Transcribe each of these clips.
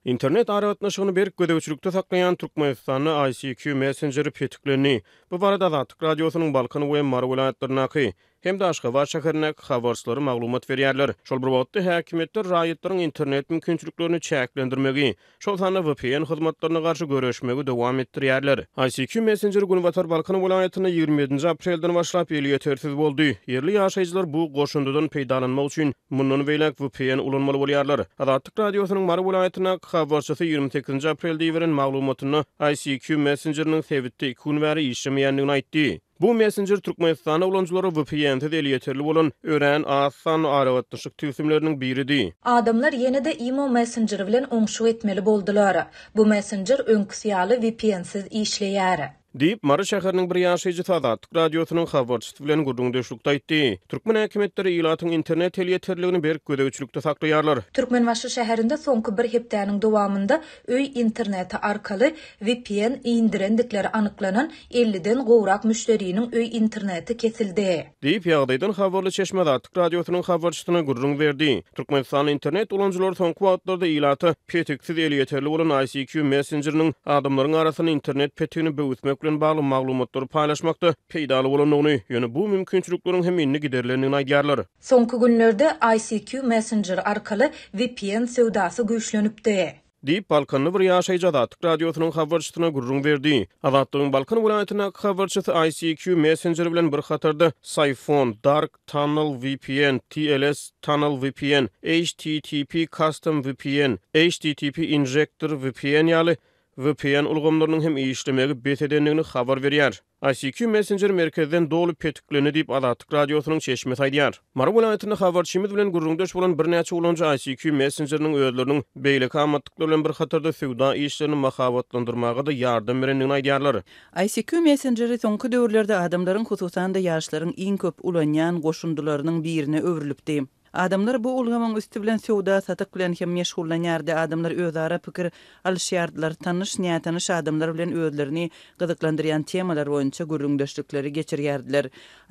İnternet aragatnaşygyny berk gödäwçilikde saklayan Türkmenistanyň ICQ Messenger'i petiklerini, bu barada Azatlyk radiosynyň Balkan we Mara vilayatlarynaky hem de Aşgabat şäherine habarçylary maglumat berýärler. Şol bir wagtda häkimetler raýatlaryň internet mümkinçiliklerini çäklendirmegi, şol sanda VPN hyzmatlaryna garşy görüşmegi dowam etdirýärler. ICQ Messenger Günbatar Balkan vilayatyna 27 aprelden başlap eli yetersiz boldy. Yerli ýaşaýjylar bu goşundadan peýdalanmak üçin mundan beýlek VPN ulanmaly bolýarlar. Azatlyk radiosynyň Mara vilayatyna habarçysy 28 aprelde beren maglumatyny ICQ Messenger'iniň sebitde 2 gün bäri işlemeýändigini aýtdy. Bu Messenger Türkmenistan ulanjylary VPN-de deli yeterli bolan ören asan aragatnaşyk tüýsümleriniň biridir. Adamlar yenide imo Messenger bilen oňşuk etmeli boldylar. Bu Messenger öňküsiýaly VPN-siz işleýär. Diýip Mara şäheriniň bir ýaşaýjy Azatlyk radiosynyň habarçysy bilen gurrundaşlykda aýtdy. Türkmen häkimetleri ilatyň internet telýeterligini berk gödäwçilikde saklaýarlar. Türkmenbaşy şäherinde soňky bir hepdäniň dowamında öý interneti arkaly VPN indirendikleri anyklanan 50den gowrak müşteriniň öý interneti kesildi. Diýip ýagdaýdan habarly Çeşme Azatlyk radiosynyň habarçysyna gurrun berdi. Türkmenistan internet ulanjylary soňky wagtlarda ilaty petiksiz elýeterli bolan ICQ Messenger'iniň adamlaryň arasyna internet petigini böwütmek bilen bagly maglumatlary paýlaşmakda peýdaly bolanyny, ýöne bu mümkinçilikleriň hem inni giderlerini aýdýarlar. Soňky günlerde ICQ Messenger arkaly VPN sewdasy güýçlenipdi. Diýip Balkanly bir ýaşaýjy Azatlyk radiosynyň habarçysyna gurrun berdi. Azatlygyň Balkan vilayatyna habarçysy ICQ Messenger bilen bir hatarda Siphon, Dark Tunnel VPN, TLS Tunnel VPN, HTTP Custom VPN, HTTP Injector VPN ýaly VPN ulgamlarynyň hem işlemegi betedenligini habar berýär. ICQ Messenger merkezden dolu petiklerini diýip Azatlyk radiosynyň Çeşme aýdýar. Mara vilayatyna habarçymyz bilen gurrundaş bolan bir näçe ulanjy ICQ Messenger'iniň öýleriniň beýleki amatlyklary bilen bir hatarda sewda işlerini mahabatlandyrmaga da ýardam berendigini aýdýarlar. ICQ Messenger'i soňky döwürlerde adamlaryň hususan da ýaşlaryň iň köp ulanýan goşundylarynyň birine öwrilipdi. Adamlar bu ulgamyň üstü bilen sewda satyk bilen hem meşgullanýardy. Adamlar özara pikir alşýardylar. Tanış nätanış adamlar bilen özlerini gyzyklandyrýan temalar boýunça gurrundaşlykları geçirýärdiler.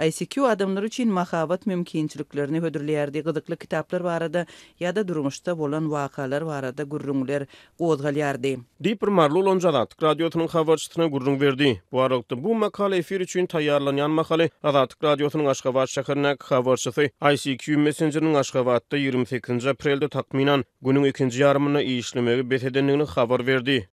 ICQ adamlar üçin mahabat mümkinçiliklerini hödürleýärdi. Gyzykly kitaplar barada ýa-da durmuşda bolan wakalar barada gurrunlar gozgalýardy. Diýip bir marly ulanjy Azatlyk radiosynyň habarçysyna gurrun berdi. Bu aralykda bu makale efir üçin taýýarlanýan makale Azatlyk radiosynyň Aşgabat şäherine habarçysy ICQ Messenger'iniň Aşgabatda 28 aprelde takminan günüň ikinji ýarymyna işlemegi betedenligini habar berdi.